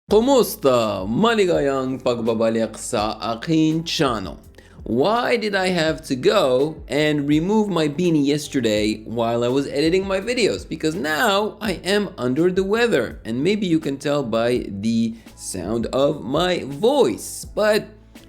Kumusta? Maligayang pagbabalik sa aking channel. Why did I have to go and remove my beanie yesterday while I was editing my videos? Because now I am under the weather, and maybe you can tell by the sound of my voice, but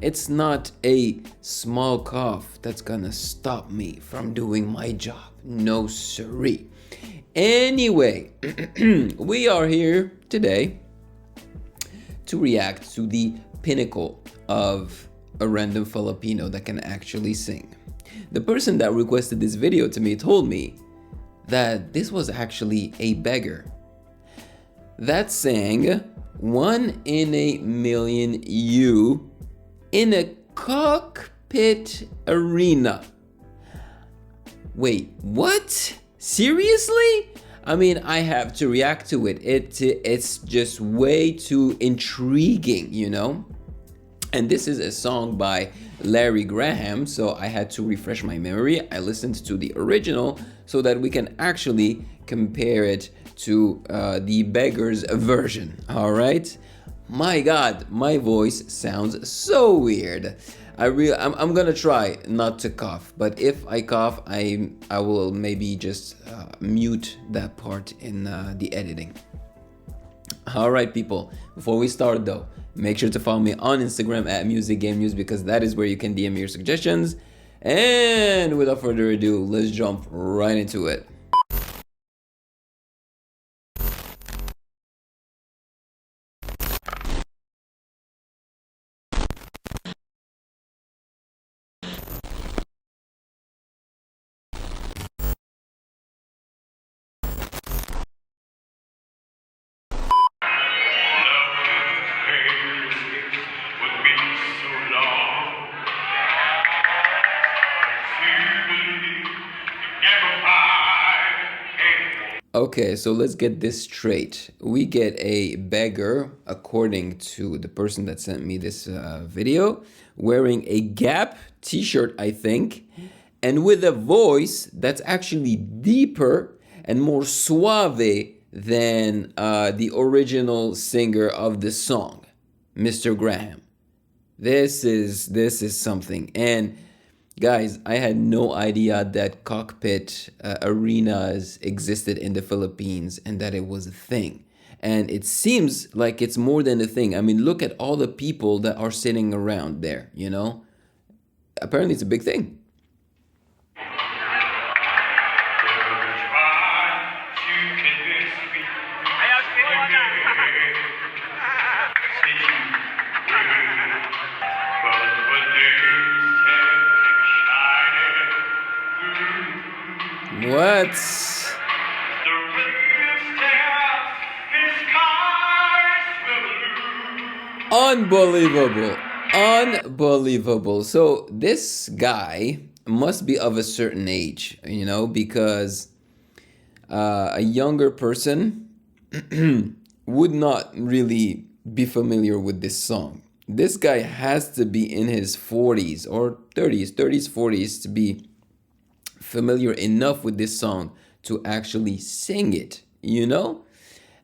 it's not a small cough that's gonna stop me from doing my job. No siree. Anyway, we are here today to react to the pinnacle of a random Filipino that can actually sing. The person that requested this video to me told me that this was actually a beggar that sang "One in a Million You" in a cockpit arena. Wait, what? Seriously? I mean, I have to react to it. It's just way too intriguing, you know? And this is a song by Larry Graham, so I had to refresh my memory. I listened to the original so that we can actually compare it to the beggar's version, all right? My God, my voice sounds so weird. I'm gonna try not to cough, but if I cough, I will maybe just mute that part in the editing. All right, people. Before we start, though, make sure to follow me on Instagram at Music Game News because that is where you can DM me your suggestions. And without further ado, let's jump right into it. Okay, so let's get this straight. We get a beggar, according to the person that sent me this video, wearing a Gap t-shirt, I think, and with a voice that's actually deeper and more suave than the original singer of the song, Mr. Graham. This is something. And guys, I had no idea that cockpit arenas existed in the Philippines and that it was a thing. And it seems like it's more than a thing. I mean, look at all the people that are sitting around there, you know? Apparently it's a big thing. What? Unbelievable. Unbelievable. So this guy must be of a certain age, you know, because a younger person would not really be familiar with this song. This guy has to be in his 40s or 30s, 40s to be familiar enough with this song to actually sing it, you know?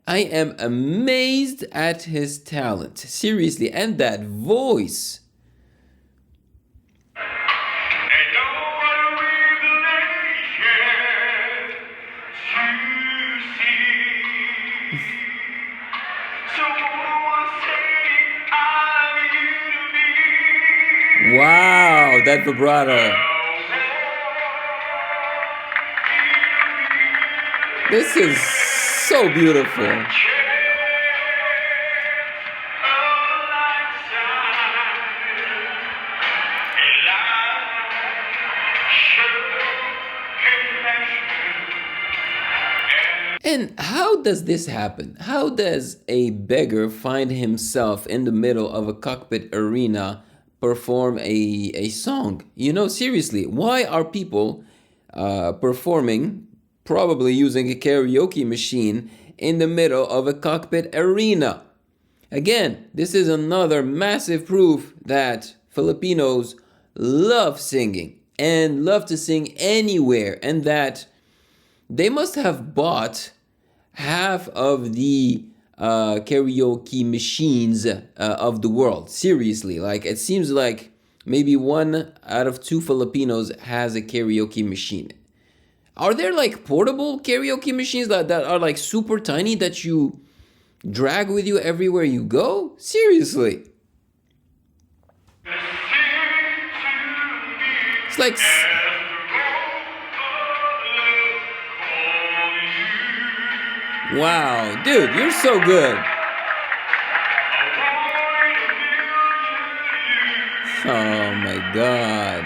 I am amazed at his talent, seriously, and that voice. Wow, that vibrato. This is so beautiful. And how does this happen? How does a beggar find himself in the middle of a cockpit arena perform a song? You know, seriously, why are people performing, probably using a karaoke machine in the middle of a cockpit arena? Again, this is another massive proof that Filipinos love singing and love to sing anywhere, and that they must have bought half of the karaoke machines of the world. Seriously, like it seems like maybe 1 out of 2 Filipinos has a karaoke machine. Are there like portable karaoke machines that are like super tiny that you drag with you everywhere you go? Seriously. It's like... Wow, dude, you're so good. Oh my God.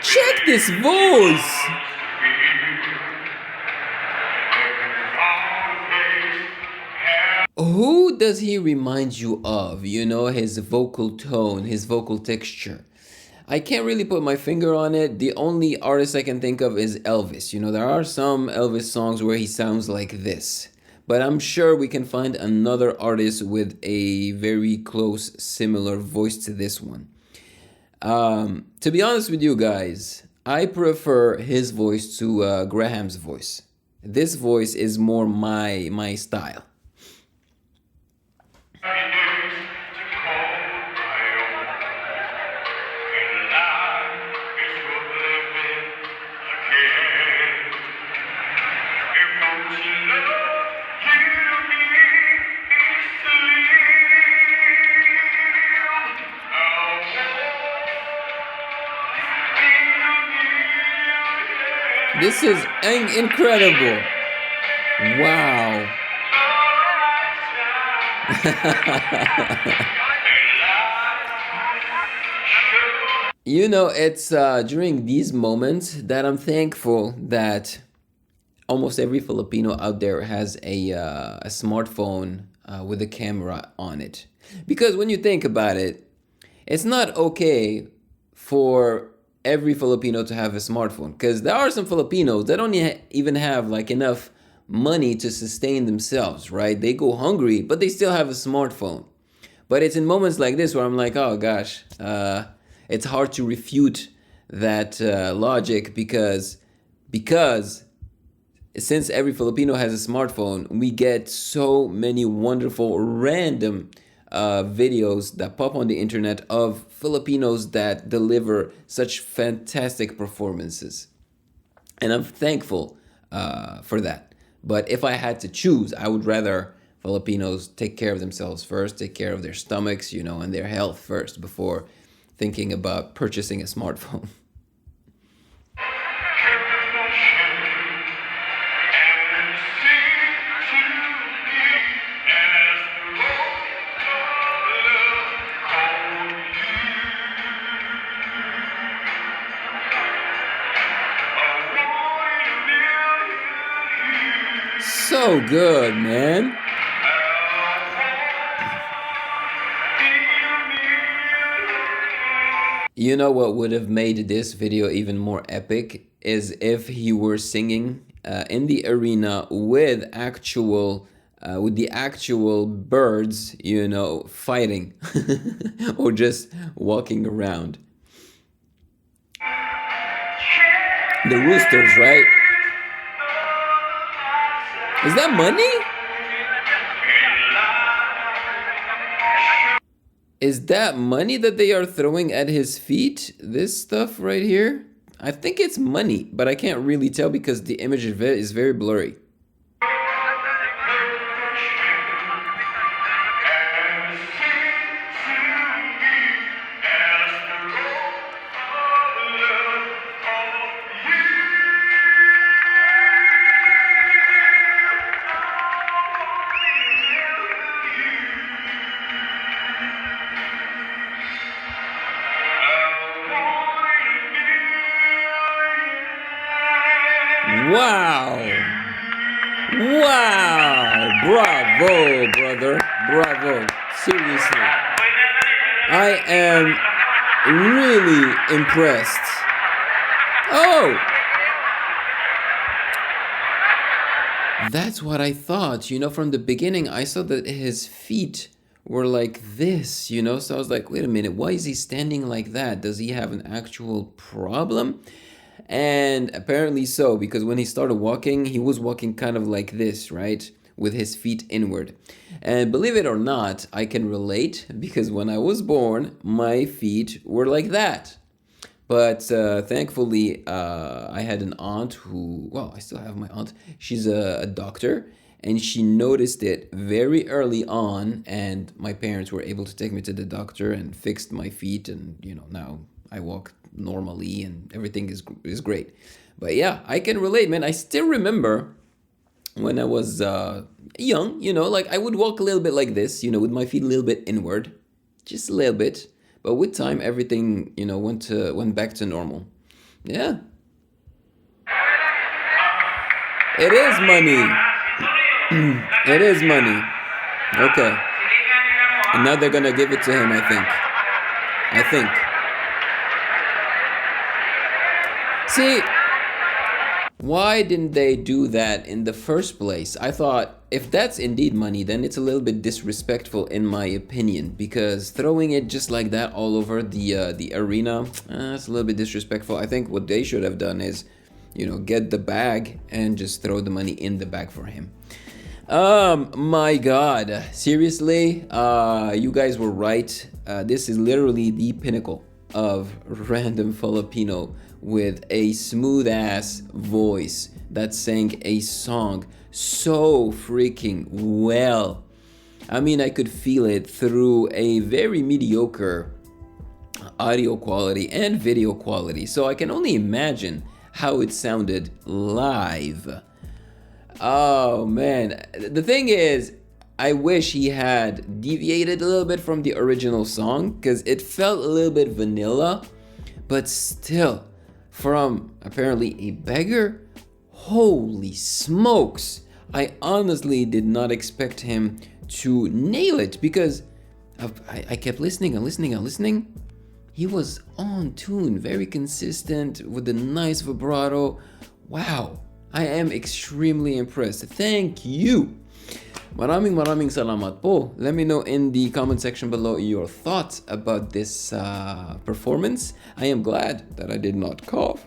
Check this voice. Who does he remind you of? You know, his vocal tone, his vocal texture. I can't really put my finger on it. The only artist I can think of is Elvis. You know, there are some Elvis songs where he sounds like this. But I'm sure we can find another artist with a very close, similar voice to this one. To be honest with you guys, I prefer his voice to Graham's voice. This voice is more my style. This is incredible. Wow. You know, it's during these moments that I'm thankful that almost every Filipino out there has a smartphone with a camera on it. Because when you think about it, it's not okay for every Filipino to have a smartphone, because there are some Filipinos that don't even have like enough money to sustain themselves, right? They go hungry, but they still have a smartphone. But it's in moments like this where I'm like, oh gosh, it's hard to refute that logic because since every Filipino has a smartphone, we get so many wonderful random videos that pop on the internet of Filipinos that deliver such fantastic performances. And I'm thankful for that. But if I had to choose, I would rather Filipinos take care of themselves first, take care of their stomachs, you know, and their health first before thinking about purchasing a smartphone. So good, man. You know what would have made this video even more epic is if he were singing in the arena with the actual birds, you know, fighting or just walking around. The roosters, right? Is that money? Is that money that they are throwing at his feet? This stuff right here? I think it's money, but I can't really tell because the image of it is very blurry. Wow! Wow! Bravo, brother. Bravo. Seriously. I am really impressed. Oh! That's what I thought. You know, from the beginning, I saw that his feet were like this, you know? So I was like, wait a minute, why is he standing like that? Does he have an actual problem? And apparently so, because when he started walking, he was walking kind of like this, right? With his feet inward. And believe it or not, I can relate because when I was born, my feet were like that. But thankfully, I had an aunt who, well, I still have my aunt. She's a doctor, and she noticed it very early on. And my parents were able to take me to the doctor and fixed my feet. And, now I walk normally and everything is great. But yeah, I can relate, man. I still remember when I was young, like I would walk a little bit like this, with my feet a little bit inward, just a little bit. But with time, everything, went back to normal. Yeah. It is money. It is money. Okay. And now they're gonna give it to him, I think. See, why didn't they do that in the first place? I thought if that's indeed money, then it's a little bit disrespectful in my opinion, because throwing it just like that all over the arena, it's a little bit disrespectful. I think what they should have done is, get the bag and just throw the money in the bag for him. My God, seriously, you guys were right. This is literally the pinnacle of random Filipino with a smooth ass voice that sang a song so freaking well. I mean, I could feel it through a very mediocre audio quality and video quality, so I can only imagine how it sounded live. Oh man, the thing is, I wish he had deviated a little bit from the original song because it felt a little bit vanilla, but still, from apparently a beggar, holy smokes. I honestly did not expect him to nail it because I kept listening and listening. He was on tune, very consistent with a nice vibrato. Wow, I am extremely impressed. Thank you. Maraming salamat po. Let me know in the comment section below your thoughts about this performance. I am glad that I did not cough.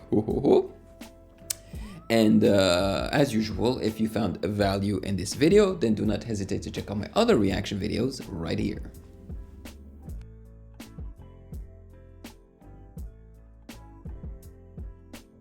And as usual, if you found value in this video, then do not hesitate to check out my other reaction videos right here.